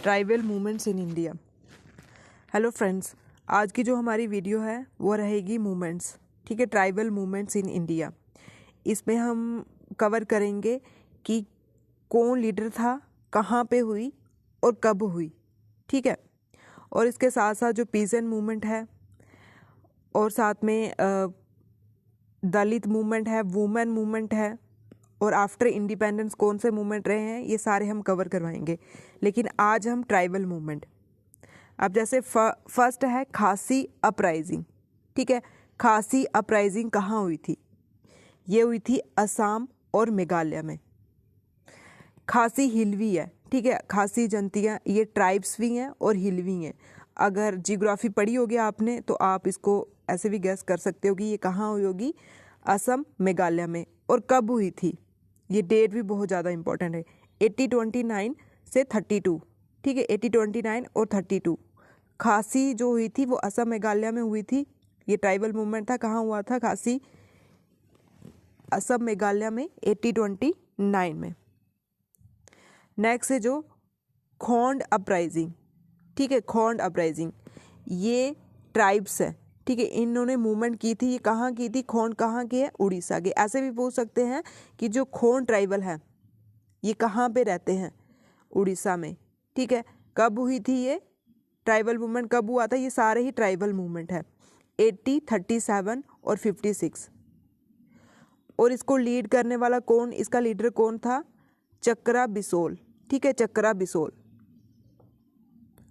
Tribal movements in India. Hello friends, आज की जो हमारी वीडियो है वो रहेगी मूवमेंट्स, ठीक है, ट्राइबल मूवमेंट्स इन इंडिया। इसमें हम कवर करेंगे कि कौन लीडर था, कहाँ पे हुई और कब हुई, ठीक है। और इसके साथ साथ जो पीजेंट मूवमेंट है और साथ में दलित मूवमेंट है, वुमेन मूवमेंट है और आफ्टर इंडिपेंडेंस कौन से मूवमेंट रहे हैं, ये सारे हम कवर करवाएंगे। लेकिन आज हम ट्राइबल मूवमेंट, अब जैसे फर्स्ट है खासी अपराइजिंग, ठीक है। खासी अपराइजिंग कहाँ हुई थी? ये हुई थी असम और मेघालय में। खासी हिलवी है, ठीक है। खासी जनतियाँ ये ट्राइब्स भी हैं और हिलवी हैं। अगर जियोग्राफी पढ़ी होगी आपने तो आप इसको ऐसे भी गैस कर सकते हो कि ये कहाँ हुई होगी, असम मेघालय में। और कब हुई थी, ये डेट भी बहुत ज़्यादा इंपॉर्टेंट है, 1829 से 32, ठीक है। 1829 और 32 खासी जो हुई थी वो असम मेघालय में हुई थी। ये ट्राइबल मूवमेंट था, कहाँ हुआ था? खासी असम मेघालय में 1829 में। नेक्स्ट है जो खोंड अपराइजिंग, ठीक है। खोंड अपराइजिंग ये ट्राइब्स है, ठीक है। इन्होंने मूवमेंट की थी। ये कहाँ की थी? खोंड कहाँ की है? उड़ीसा के। ऐसे भी पूछ सकते हैं कि जो खोंड ट्राइबल है ये कहाँ पे रहते हैं? उड़ीसा में, ठीक है। कब हुई थी ये ट्राइबल मूवमेंट? कब हुआ था? ये सारे ही ट्राइबल मूवमेंट है, 80, 37 और 56। और इसको लीड करने वाला कौन, इसका लीडर कौन था? चक्रा बिसोल, ठीक है। चक्रा बिसोल।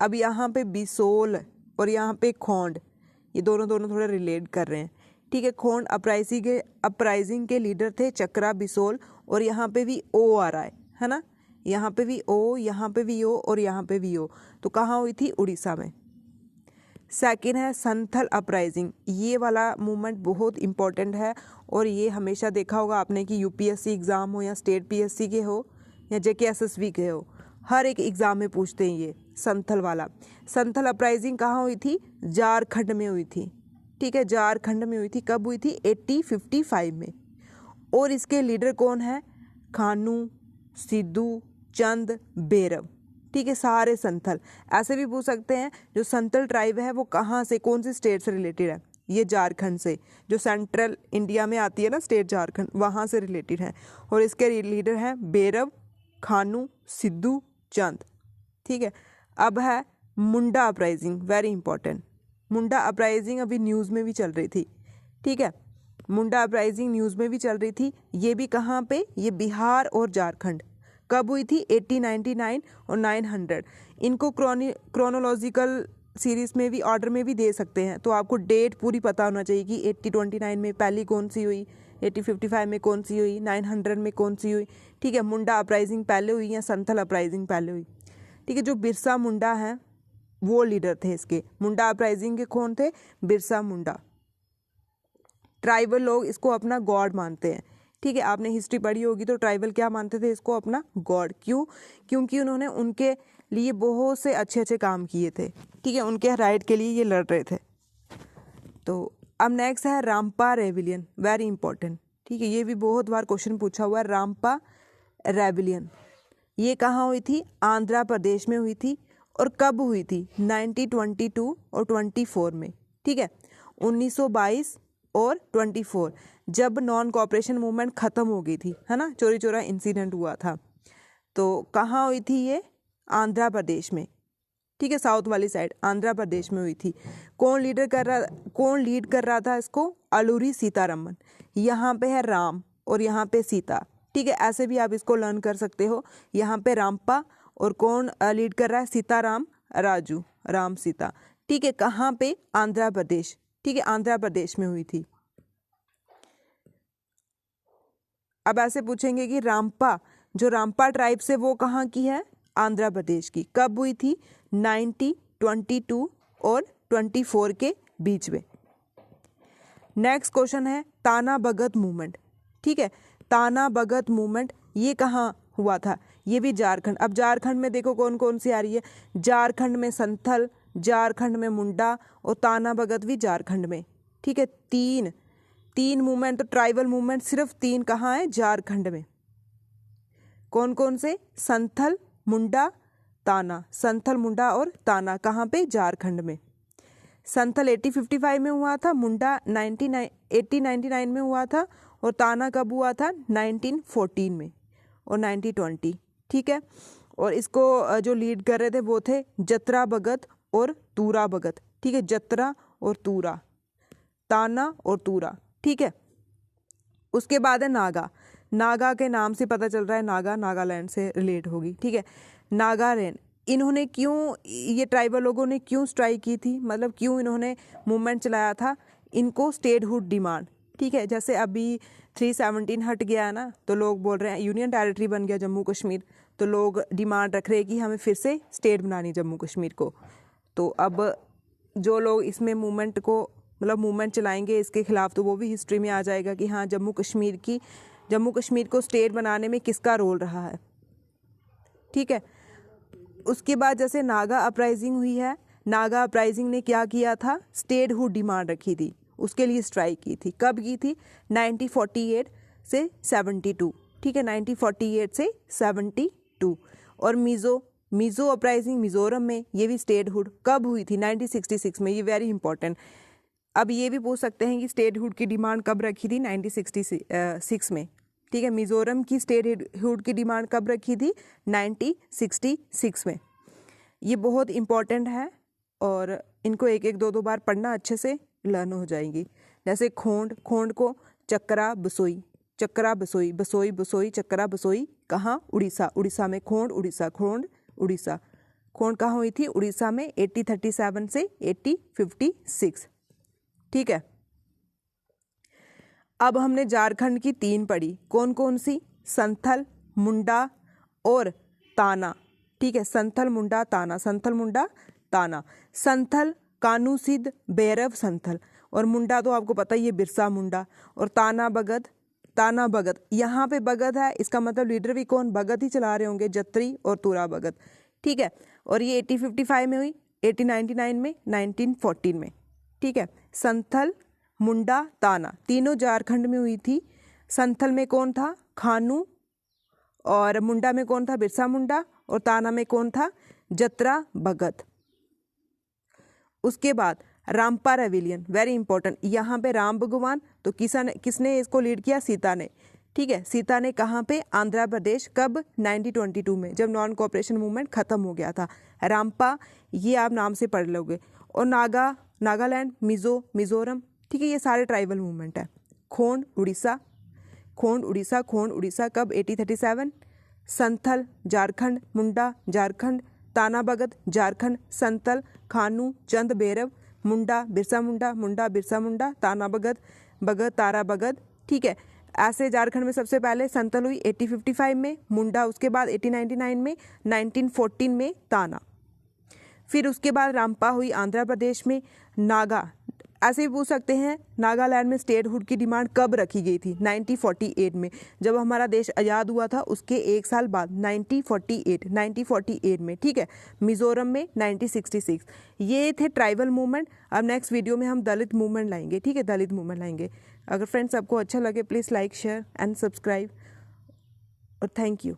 अब यहाँ पे बिसोल और यहाँ पे खोंड, ये दोनों थोड़ा रिलेट कर रहे हैं, ठीक है। खोंड अपराइजिंग के लीडर थे चक्रा बिसोल। और यहाँ पे भी ओ आ रहा है ना, यहाँ पे भी ओ, यहाँ पे भी ओ और यहाँ पे भी ओ। तो कहाँ हुई थी? उड़ीसा में। सेकेंड है संथल अपराइजिंग। ये वाला मूवमेंट बहुत इंपॉर्टेंट है और ये हमेशा देखा होगा आपने कि यूपीएससी एग्ज़ाम हो या स्टेट पीएससी के हो या जेकेएसएसबी के हो, हर एक एग्ज़ाम में पूछते हैं ये संथल वाला। संथल अपराइजिंग कहाँ हुई थी? झारखंड में हुई थी, ठीक है। झारखंड में हुई थी। कब हुई थी? 1855 में। और इसके लीडर कौन है? खानू, सिद्धू, चंद, बेरव, ठीक है। सारे संथल। ऐसे भी पूछ सकते हैं जो संथल ट्राइब है वो कहाँ से, कौन सी स्टेट से रिलेटेड है? ये झारखंड से, जो सेंट्रल इंडिया में आती है ना स्टेट झारखंड, वहाँ से रिलेटेड है। और इसके लीडर हैं बेरव, खानू, सिद्धू, चंद, ठीक है। अब है मुंडा अपराइजिंग, वेरी इंपॉर्टेंट। मुंडा अपराइजिंग अभी न्यूज़ में भी चल रही थी, ठीक है। मुंडा अपराइजिंग न्यूज़ में भी चल रही थी। ये भी कहाँ पे? ये बिहार और झारखंड। कब हुई थी? 1899 और 900। इनको क्रोनोलॉजिकल सीरीज में भी, ऑर्डर में भी दे सकते हैं। तो आपको डेट पूरी पता होना चाहिए कि 1829 में पहली कौन सी हुई, 1855 में कौन सी हुई, 900 में कौन सी हुई, ठीक है। मुंडा अपराइजिंग पहले हुई या संथल अपराइजिंग पहले हुई, ठीक है। जो बिरसा मुंडा हैं वो लीडर थे इसके। मुंडा अपराइजिंग के कौन थे? बिरसा मुंडा। ट्राइबल लोग इसको अपना गॉड मानते हैं, ठीक है। आपने हिस्ट्री पढ़ी होगी तो ट्राइबल क्या मानते थे? इसको अपना गॉड। क्यों? क्योंकि उन्होंने उनके लिए बहुत से अच्छे काम किए थे, ठीक है। उनके राइट के लिए ये लड़ रहे थे। तो अब नेक्स्ट है रामपा रेबिलियन, वेरी इंपॉर्टेंट, ठीक है। ये भी बहुत बार क्वेश्चन पूछा हुआ है। रामपा रेबिलियन ये कहाँ हुई थी? आंध्र प्रदेश में हुई थी। और कब हुई थी? 1922 और 24 में, ठीक है। 1922 और 24, जब नॉन कॉपरेशन मूवमेंट ख़त्म हो गई थी, है ना, चोरी चोरा इंसिडेंट हुआ था। तो कहाँ हुई थी ये? आंध्र प्रदेश में, ठीक है। साउथ वाली साइड आंध्र प्रदेश में हुई थी। कौन लीड कर रहा था इसको? अलूरी सीतारमन। यहाँ पे है राम और यहाँ पे सीता, ठीक है। ऐसे भी आप इसको लर्न कर सकते हो। यहाँ पे रामपा और कौन लीड कर रहा है? सीताराम राजू, राम सीता, ठीक है। कहाँ पे? आंध्र प्रदेश, ठीक है। आंध्र प्रदेश में हुई थी। अब ऐसे पूछेंगे कि रामपा, जो रामपा ट्राइब से वो कहाँ की है? आंध्र प्रदेश की। कब हुई थी? 90, 22 और 24 के बीच में। नेक्स्ट क्वेश्चन है ताना भगत मूवमेंट, ठीक है। ताना भगत मूवमेंट ये कहाँ हुआ था? ये भी झारखंड। अब झारखंड में देखो कौन कौन सी आ रही है। झारखंड में संथल, झारखंड में मुंडा और ताना भगत भी झारखंड में, ठीक है। तीन मूवमेंट, तो ट्राइबल मूवमेंट सिर्फ 3 कहाँ है? झारखंड में। कौन कौन से? संथल, मुंडा ताना, संथल, मुंडा और ताना कहाँ पे? झारखंड में। संथल 1855 में हुआ था, मुंडा 1899 में हुआ था और ताना कब हुआ था? 1914 में और 1920। ठीक है, और इसको जो लीड कर रहे थे वो थे जत्रा भगत और तूरा भगत। ठीक है, जत्रा और तूरा, ताना और तूरा। ठीक है, उसके बाद है नागा। नागा के नाम से पता चल रहा है नागा नागालैंड से रिलेट होगी। ठीक है, नागालैंड, इन्होंने क्यों, ये ट्राइबल लोगों ने क्यों स्ट्राइक की थी, मतलब क्यों इन्होंने मूवमेंट चलाया था? इनको स्टेटहुड डिमांड। ठीक है, जैसे अभी 317 हट गया है ना, तो लोग बोल रहे हैं यूनियन टेरिटरी बन गया जम्मू कश्मीर, तो लोग डिमांड रख रहे हैं कि हमें फिर से स्टेट बनानी जम्मू कश्मीर को। तो अब जो लोग इसमें मूवमेंट को, मतलब मूवमेंट चलाएंगे इसके खिलाफ, तो वो भी हिस्ट्री में आ जाएगा कि हाँ जम्मू कश्मीर को स्टेट बनाने में किसका रोल रहा है। ठीक है, उसके बाद जैसे नागा अपराइजिंग हुई है, नागा अपराइजिंग ने क्या किया था? स्टेटहुड डिमांड रखी थी, उसके लिए स्ट्राइक की थी। कब की थी? 1948 से 72। ठीक है, 1948 से 72। और मिज़ो अपराइजिंग मिज़ोरम में, ये भी स्टेटहुड कब हुई थी? 1966 में। ये वेरी इंपॉर्टेंट। अब ये भी पूछ सकते हैं कि स्टेटहुड की डिमांड कब रखी थी? 1966 में। ठीक है, मिज़ोरम की स्टेटहुड की डिमांड कब रखी थी? 1966 में। ये बहुत इंपॉर्टेंट है और इनको एक एक दो बार पढ़ना, अच्छे से लर्न हो जाएंगी। जैसे खोंड को चक्रा बसोई, चक्रा बसोई, बसोई बसोई चक्रा बसोई कहाँ? उड़ीसा। उड़ीसा में खोंड, उड़ीसा, खोंड उड़ीसा। खोंड कहाँ हुई थी? उड़ीसा में 1837 से 1856। ठीक है, अब हमने झारखंड की 3 पढ़ी, कौन कौन सी? संथल, मुंडा और ताना। ठीक है, संथल, मुंडा, ताना, संथल, मुंडा, ताना। संथल कानू सिद्ध भैरव संथल, और मुंडा तो आपको पता ही है बिरसा मुंडा, और ताना भगत। यहाँ पे भगत है, इसका मतलब लीडर भी कौन? भगत ही चला रहे होंगे, जत्री और तुरा भगत। ठीक है, और ये 1855 में हुई, 1899 में, 1914 में। ठीक है, संथल, मुंडा, ताना तीनों झारखंड में हुई थी। संथल में कौन था? खानू, और मुंडा में कौन था? बिरसा मुंडा, और ताना में कौन था? जत्रा भगत। उसके बाद रामपा रेविलियन, वेरी इंपॉर्टेंट। यहाँ पे राम भगवान, तो किसने इसको लीड किया? सीता ने। ठीक है, सीता ने कहाँ पे? आंध्र प्रदेश। कब? 1922 में, जब नॉन कोऑपरेशन मूवमेंट खत्म हो गया था। रामपा, ये आप नाम से पढ़ लोगे। और नागालैंड, मिजोरम। ठीक है, ये सारे ट्राइबल मूवमेंट है। खोंड उड़ीसा कब? 1837। संथल झारखंड, मुंडा झारखंड, ताना भगत झारखंड, संथल खानू चंद भैरव, मुंडा बिरसा मुंडा, ताना भगत तारा भगत। ठीक है, ऐसे झारखंड में सबसे पहले संथल हुई 1855 में, मुंडा उसके बाद 1899 में, 1914 में ताना। फिर उसके बाद रामपा हुई आंध्र प्रदेश में। नागा, ऐसे भी पूछ सकते हैं नागालैंड में स्टेटहुड की डिमांड कब रखी गई थी? 1948 में, जब हमारा देश आज़ाद हुआ था उसके 1 साल बाद, 1948 में। ठीक है, मिजोरम में 1966। ये थे ट्राइबल मूवमेंट। अब नेक्स्ट वीडियो में हम दलित मूवमेंट लाएंगे। ठीक है, दलित मूवमेंट लाएंगे। अगर फ्रेंड्स आपको अच्छा लगे please like, share and subscribe, और थैंक यू।